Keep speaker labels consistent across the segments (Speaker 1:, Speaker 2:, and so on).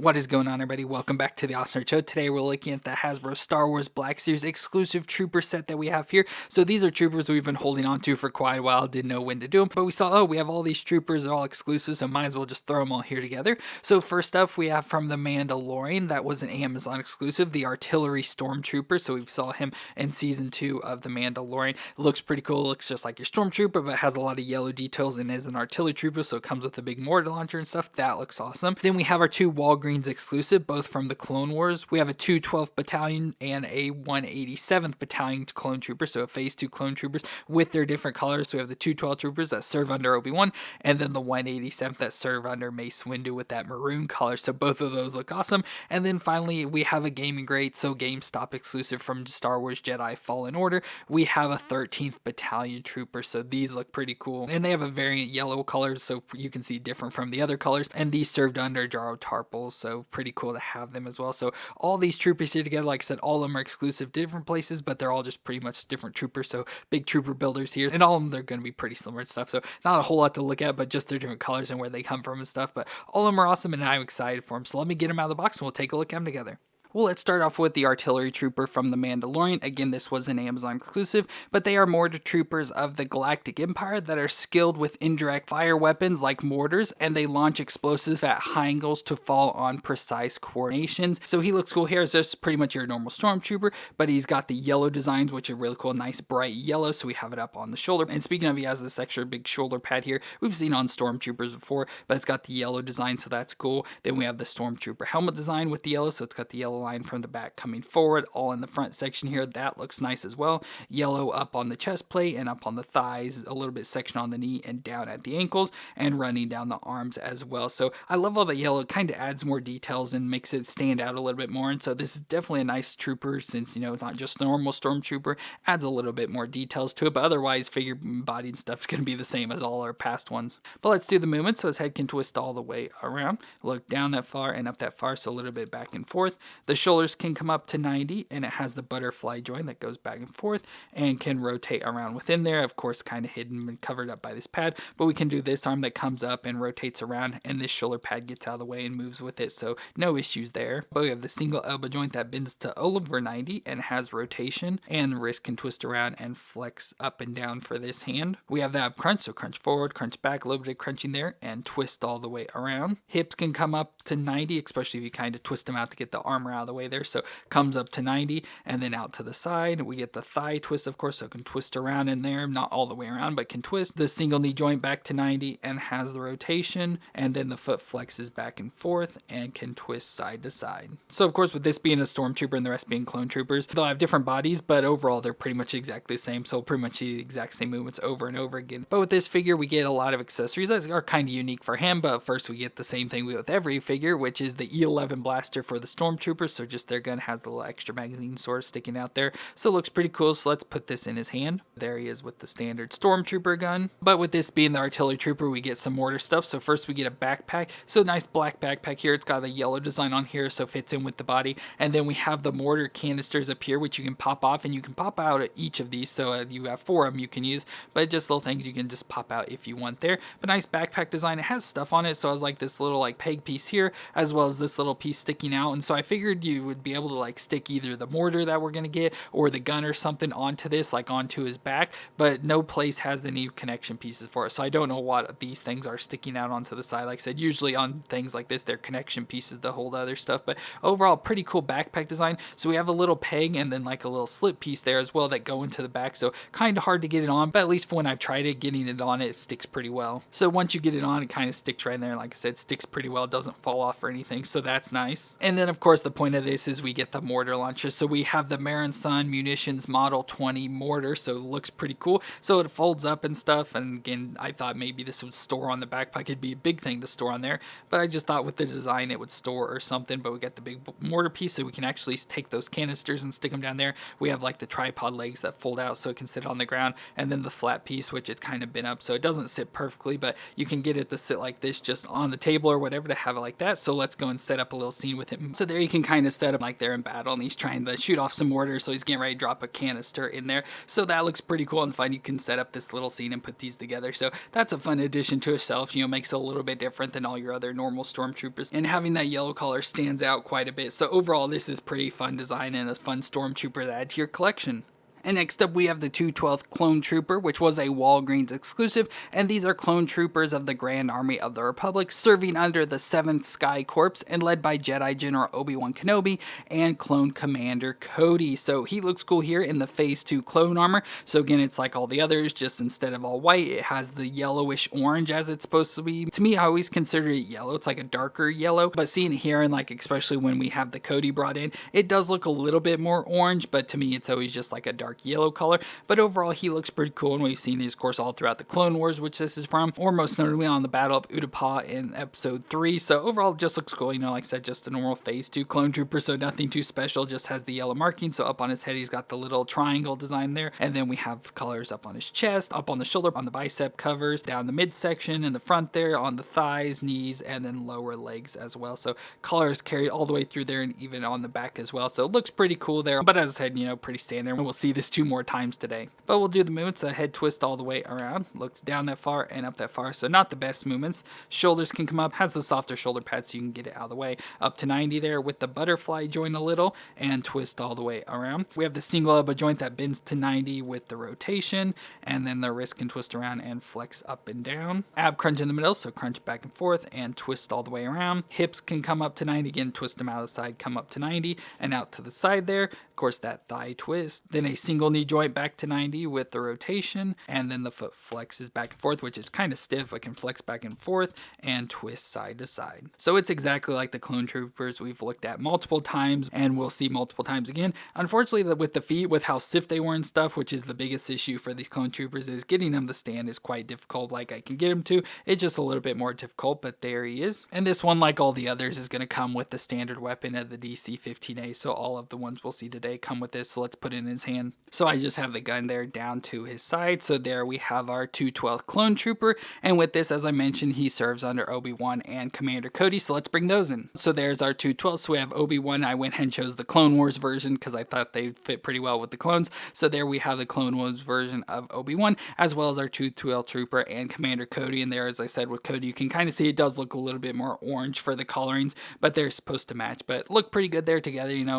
Speaker 1: What is going on, everybody? Welcome back to the Awesome Nerd Show. Today we're looking at the Hasbro Star Wars Black Series exclusive trooper set that we have here. So these are troopers we've been holding on to for quite a while, didn't know when to do them, but we saw, oh, we have all these troopers, they're all exclusive, so might as well just throw them all here together. So first up, we have from The Mandalorian, that was an Amazon exclusive, the Artillery Stormtrooper. So we saw him in Season 2 of The Mandalorian. It looks pretty cool, it looks just like your Stormtrooper, but has a lot of yellow details and is an artillery trooper, so it comes with a big mortar launcher and stuff. That looks awesome. Then we have our two Walgreens exclusive, both from the Clone Wars. We have a 212th Battalion and a 187th Battalion Clone Trooper, so a Phase 2 Clone Troopers with their different colors. So we have the 212 Troopers that serve under Obi-Wan, and then the 187th that serve under Mace Windu with that maroon color. So both of those look awesome. And then finally, we have a Gaming Grade, so GameStop exclusive from Star Wars Jedi Fallen Order. We have a 13th Battalion Trooper, so these look pretty cool. And they have a variant yellow color, so you can see different from the other colors. And these served under Jaro Tarpal, so pretty cool to have them as well. So all these troopers here together, like I said, all of them are exclusive to different places, but they're all just pretty much different troopers. So big trooper builders here, and all of them, they're going to be pretty similar and stuff. So not a whole lot to look at, but just their different colors and where they come from and stuff. But all of them are awesome, and I'm excited for them. So let me get them out of the box, and we'll take a look at them together. Well, let's start off with the Artillery Trooper from The Mandalorian. Again, this was an Amazon exclusive, but they are mortar troopers of the Galactic Empire that are skilled with indirect fire weapons like mortars, and they launch explosives at high angles to fall on precise coordinations. So he looks cool here. It's just pretty much your normal Stormtrooper, but he's got the yellow designs, which are really cool, nice bright yellow, so we have it up on the shoulder. And speaking of, he has this extra big shoulder pad here. We've seen on Stormtroopers before, but it's got the yellow design, so that's cool. Then we have the Stormtrooper helmet design with the yellow, so it's got the yellow line from the back coming forward, all in the front section here. That looks nice as well. Yellow up on the chest plate and up on the thighs, a little bit section on the knee and down at the ankles, and running down the arms as well. So I love all the yellow. It kind of adds more details and makes it stand out a little bit more. And so this is definitely a nice trooper, since, you know, not just normal Stormtrooper, adds a little bit more details to it, but otherwise figure body and stuff is going to be the same as all our past ones. But let's do the movement. So his head can twist all the way around, look down that far and up that far, so a little bit back and forth. The shoulders can come up to 90, and it has the butterfly joint that goes back and forth and can rotate around within there, of course kind of hidden and covered up by this pad, but we can do this arm that comes up and rotates around, and this shoulder pad gets out of the way and moves with it, so no issues there. But we have the single elbow joint that bends to over 90 and has rotation, and the wrist can twist around and flex up and down for this hand. We have the ab crunch, so crunch forward, crunch back, a little bit of crunching there, and twist all the way around. Hips can come up to 90, especially if you kind of twist them out to get the armor out of the way there, so comes up to 90 and then out to the side. We get the thigh twist, of course, so it can twist around in there, not all the way around, but can twist. The single knee joint back to 90 and has the rotation, and then the foot flexes back and forth and can twist side to side. So of course, with this being a Stormtrooper and the rest being clone troopers, they'll have different bodies, but overall they're pretty much exactly the same, so pretty much the exact same movements over and over again. But with this figure, we get a lot of accessories that are kind of unique for him, but first we get the same thing with every figure, which is the E11 blaster for the Stormtroopers. So just their gun has the little extra magazine sword sticking out there, so it looks pretty cool. So let's put this in his hand. There he is with the standard Stormtrooper gun. But with this being the Artillery Trooper, we get some mortar stuff. So first we get a backpack, so nice black backpack here. It's got a yellow design on here, so it fits in with the body. And then we have the mortar canisters up here, which you can pop off, and you can pop out each of these, so you have 4 of them you can use, but just little things you can just pop out if you want there. But nice backpack design. It has stuff on it, so I was like this little like peg piece here, as well as this little piece sticking out, and so I figured you would be able to like stick either the mortar that we're going to get or the gun or something onto this, like onto his back, but no place has any connection pieces for it, so I don't know what these things are sticking out onto the side. Like I said, usually on things like this they're connection pieces to hold other stuff, but overall pretty cool backpack design. So we have a little peg and then like a little slip piece there as well that go into the back, so kind of hard to get it on, but at least for when I've tried it, getting it on, it sticks pretty well. So once you get it on, it kind of sticks right in there. Like I said, sticks pretty well, doesn't fall off or anything, so that's nice. And then of course the point of this is we get the mortar launcher. So we have the Marin Sun Munitions Model 20 mortar, so it looks pretty cool. So it folds up and stuff, and again, I thought maybe this would store on the backpack. It'd be a big thing to store on there, but I just thought with the design it would store or something. But we got the big mortar piece, so we can actually take those canisters and stick them down there. We have like the tripod legs that fold out so it can sit on the ground, and then the flat piece, which it's kind of been up, so it doesn't sit perfectly, but you can get it to sit like this just on the table or whatever to have it like that. So let's go and set up a little scene with him. So there you can kind kind of set up like they're in battle and he's trying to shoot off some mortars, so he's getting ready to drop a canister in there. So that looks pretty cool and fun. You can set up this little scene and put these together. So that's a fun addition to itself, makes it a little bit different than all your other normal stormtroopers. And having that yellow color stands out quite a bit. So overall, this is pretty fun design and a fun stormtrooper to add to your collection. And next up we have the 212th Clone Trooper, which was a Walgreens exclusive, and these are clone troopers of the Grand Army of the Republic serving under the 7th Sky Corps and led by Jedi General Obi-Wan Kenobi and Clone Commander Cody. So he looks cool here in the Phase 2 clone armor. So again, it's like all the others, just instead of all white, it has the yellowish orange as it's supposed to be. To me, I always consider it yellow. It's like a darker yellow, but seeing it here and like especially when we have the Cody brought in, it does look a little bit more orange, but to me it's always just like a dark yellow color. But overall, he looks pretty cool, and we've seen these, of course, all throughout the Clone Wars, which this is from, or most notably on the Battle of Utapau in Episode 3. So overall, it just looks cool. Like I said, just a normal Phase 2 clone trooper, so nothing too special, just has the yellow marking. So up on his head, he's got the little triangle design there, and then we have colors up on his chest, up on the shoulder, on the bicep covers, down the midsection, in the front there, on the thighs, knees, and then lower legs as well. So colors carried all the way through there and even on the back as well. So it looks pretty cool there, but as I said, pretty standard, and we'll see this 2 more times today. But we'll do the movements. A head twist all the way around, looks down that far and up that far, so not the best movements. Shoulders can come up, has the softer shoulder pad so you can get it out of the way. Up to 90 there with the butterfly joint a little, and twist all the way around. We have the single elbow joint that bends to 90 with the rotation, and then the wrist can twist around and flex up and down. Ab crunch in the middle, so crunch back and forth and twist all the way around. Hips can come up to 90, again twist them out of the side, come up to 90 and out to the side there. Of course, that thigh twist. Then a single knee joint back to 90 with the rotation, and then the foot flexes back and forth, which is kind of stiff but can flex back and forth and twist side to side. So it's exactly like the clone troopers we've looked at multiple times and we'll see multiple times again. Unfortunately, with the feet, with how stiff they were and stuff, which is the biggest issue for these clone troopers, is getting them to stand is quite difficult. Like I can get him to, it's just a little bit more difficult, but there he is. And this one, like all the others, is going to come with the standard weapon of the DC-15A, so all of the ones we'll see today come with this. So let's put it in his hand. So I just have the gun there down to his side. So there we have our 212th Clone Trooper, and with this, as I mentioned, he serves under Obi-Wan and Commander Cody, so let's bring those in. So there's our 212. So we have Obi-Wan. I went ahead and chose the Clone Wars version because I thought they fit pretty well with the clones. So there we have the Clone Wars version of Obi-Wan, as well as our 212 Trooper and Commander Cody. And there, as I said, with Cody, you can kind of see it does look a little bit more orange for the colorings, but they're supposed to match, but look pretty good there together, and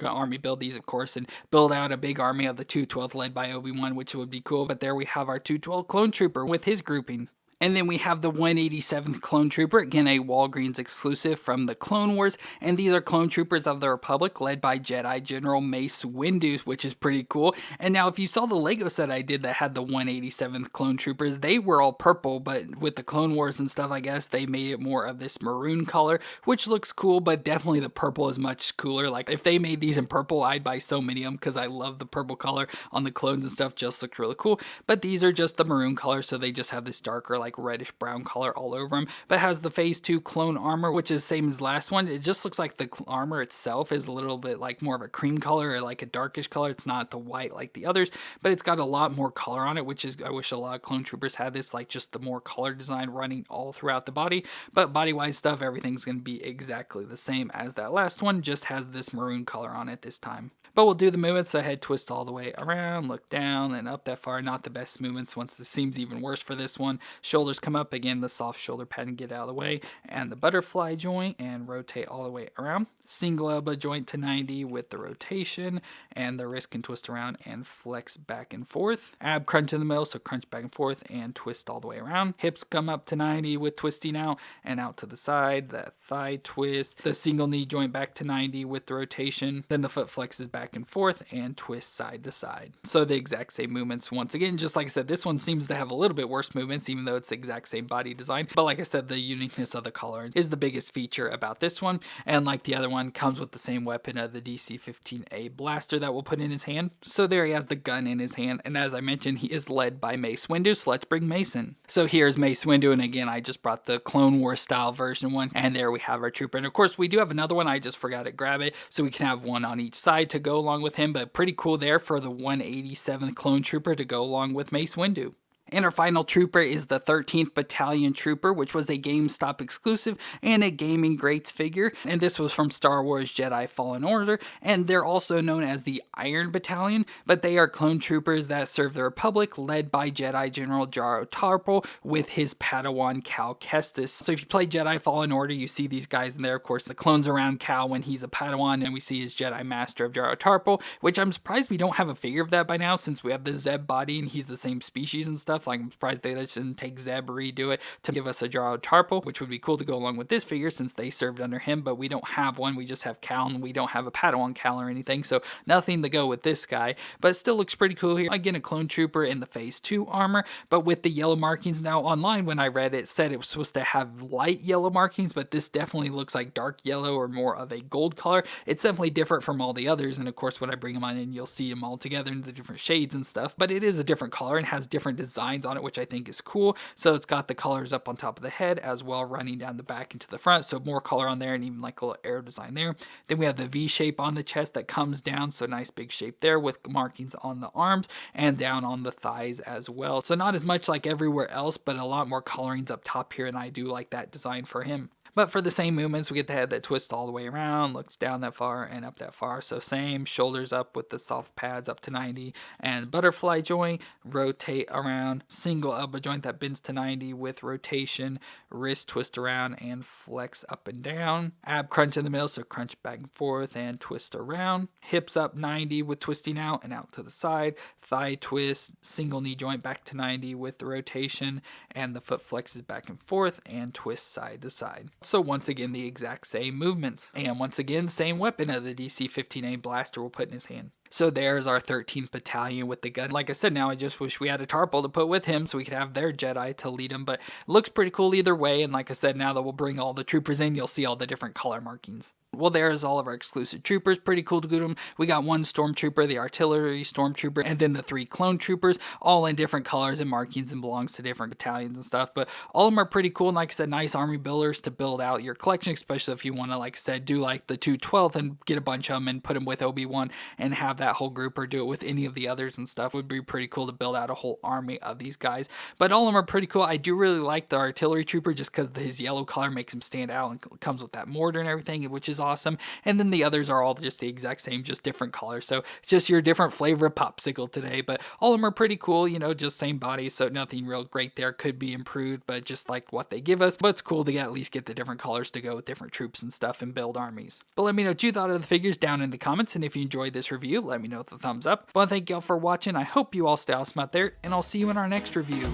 Speaker 1: army build these, of course, and build out a big army of the 212th led by Obi-Wan, which would be cool. But there we have our 212 Clone Trooper with his grouping. And then we have the 187th Clone Trooper, again a Walgreens exclusive from the Clone Wars, and these are clone troopers of the Republic led by Jedi General Mace Windu, which is pretty cool. And now if you saw the Lego set I did that had the 187th Clone Troopers, they were all purple, but with the Clone Wars and stuff, I guess they made it more of this maroon color, which looks cool, but definitely the purple is much cooler. Like if they made these in purple, I'd buy so many of them because I love the purple color on the clones and stuff, just looks really cool. But these are just the maroon color, so they just have this darker like reddish brown color all over them, but has the Phase 2 clone armor, which is the same as last one. It just looks like the armor itself is a little bit like more of a cream color or like a darkish color. It's not the white like the others, but it's got a lot more color on it, which is, I wish a lot of clone troopers had this, like just the more color design running all throughout the body. But body wise stuff, everything's going to be exactly the same as that last one, just has this maroon color on it this time. But we'll do the movements. So head twist all the way around, look down and up that far. Not the best movements. Once this seems even worse for this one. Shoulders come up, again the soft shoulder pad and get out of the way, and the butterfly joint and rotate all the way around. Single elbow joint to 90 with the rotation, and the wrist can twist around and flex back and forth. Ab crunch in the middle, so crunch back and forth and twist all the way around. Hips come up to 90 with twisting out and out to the side. That thigh twist. The single knee joint back to 90 with the rotation. Then the foot flexes back and forth and twist side to side. So the exact same movements once again. Just like I said, this one seems to have a little bit worse movements, even though it's the exact same body design. But like I said, the uniqueness of the color is the biggest feature about this one. And like the other one, comes with the same weapon of the DC-15A blaster that we'll put in his hand. So there he has the gun in his hand. And as I mentioned, he is led by Mace Windu. So let's bring Mace in. So here's Mace Windu. And again, I just brought the Clone Wars style version one. And there we have our trooper. And of course, we do have another one. I just forgot to grab it. So we can have one on each side to go along with him. But pretty cool there for the 187th Clone Trooper to go along with Mace Windu. And our final trooper is the 13th Battalion Trooper, which was a GameStop exclusive and a Gaming Greats figure. And this was from Star Wars Jedi Fallen Order. And they're also known as the Iron Battalion, but they are clone troopers that serve the Republic, led by Jedi General Jaro Tarpal with his Padawan Cal Kestis. So if you play Jedi Fallen Order, you see these guys in there. Of course, the clones around Cal when he's a Padawan, and we see his Jedi Master of Jaro Tarpal, which I'm surprised we don't have a figure of that by now, since we have the Zeb body and he's the same species and stuff. Like, I'm surprised they just didn't take Zeb, redo it to give us a Jaro Tarpal, which would be cool to go along with this figure since they served under him, but we don't have one. We just have Cal, and we don't have a Padawan Cal or anything, so nothing to go with this guy, but it still looks pretty cool here. Again, a clone trooper in the Phase 2 armor, but with the yellow markings. Now, online when I read it, said it was supposed to have light yellow markings, but this definitely looks like dark yellow or more of a gold color. It's definitely different from all the others, and of course when I bring them on in, you'll see them all together in the different shades and stuff, but it is a different color and has different designs on it, which I think is cool. So it's got the colors up on top of the head as well, running down the back into the front, so more color on there, and even like a little arrow design there. Then we have the V shape on the chest that comes down, so nice big shape there with markings on the arms and down on the thighs as well. So not as much like everywhere else, but a lot more colorings up top here, and I do like that design for him. But for the same movements, we get the head that twists all the way around, looks down that far and up that far. So same, shoulders up with the soft pads up to 90, and butterfly joint, rotate around, single elbow joint that bends to 90 with rotation, wrist twist around and flex up and down. Ab crunch in the middle, so crunch back and forth and twist around. Hips up 90 with twisting out and out to the side. Thigh twist, single knee joint back to 90 with the rotation, and the foot flexes back and forth and twists side to side. So once again, the exact same movements. And once again, same weapon of the DC-15A blaster we'll put in his hand. So there's our 13th Battalion with the gun. Like I said, now I just wish we had a Tarpal to put with him so we could have their Jedi to lead him. But it looks pretty cool either way. And like I said, now that we'll bring all the troopers in, you'll see all the different color markings. Well, there's all of our exclusive troopers. Pretty cool to get them. We got one stormtrooper, the artillery stormtrooper, and then the 3 clone troopers, all in different colors and markings and belongs to different battalions and stuff. But all of them are pretty cool. And like I said, nice army builders to build out your collection, especially if you want to, like I said, do like the 212th and get a bunch of them and put them with Obi-Wan and have that whole group, or do it with any of the others and stuff. It would be pretty cool to build out a whole army of these guys. But all of them are pretty cool. I do really like the artillery trooper just because his yellow color makes him stand out and comes with that mortar and everything, which is awesome. And then the others are all just the exact same, just different colors. So it's just your different flavor of popsicle today. But all of them are pretty cool, you know, just same body. So nothing real great there, could be improved, but just like what they give us. But it's cool to at least get the different colors to go with different troops and stuff and build armies. But let me know what you thought of the figures down in the comments. And if you enjoyed this review, let me know with a thumbs up. Well, thank y'all for watching. I hope you all stay awesome out there, and I'll see you in our next review.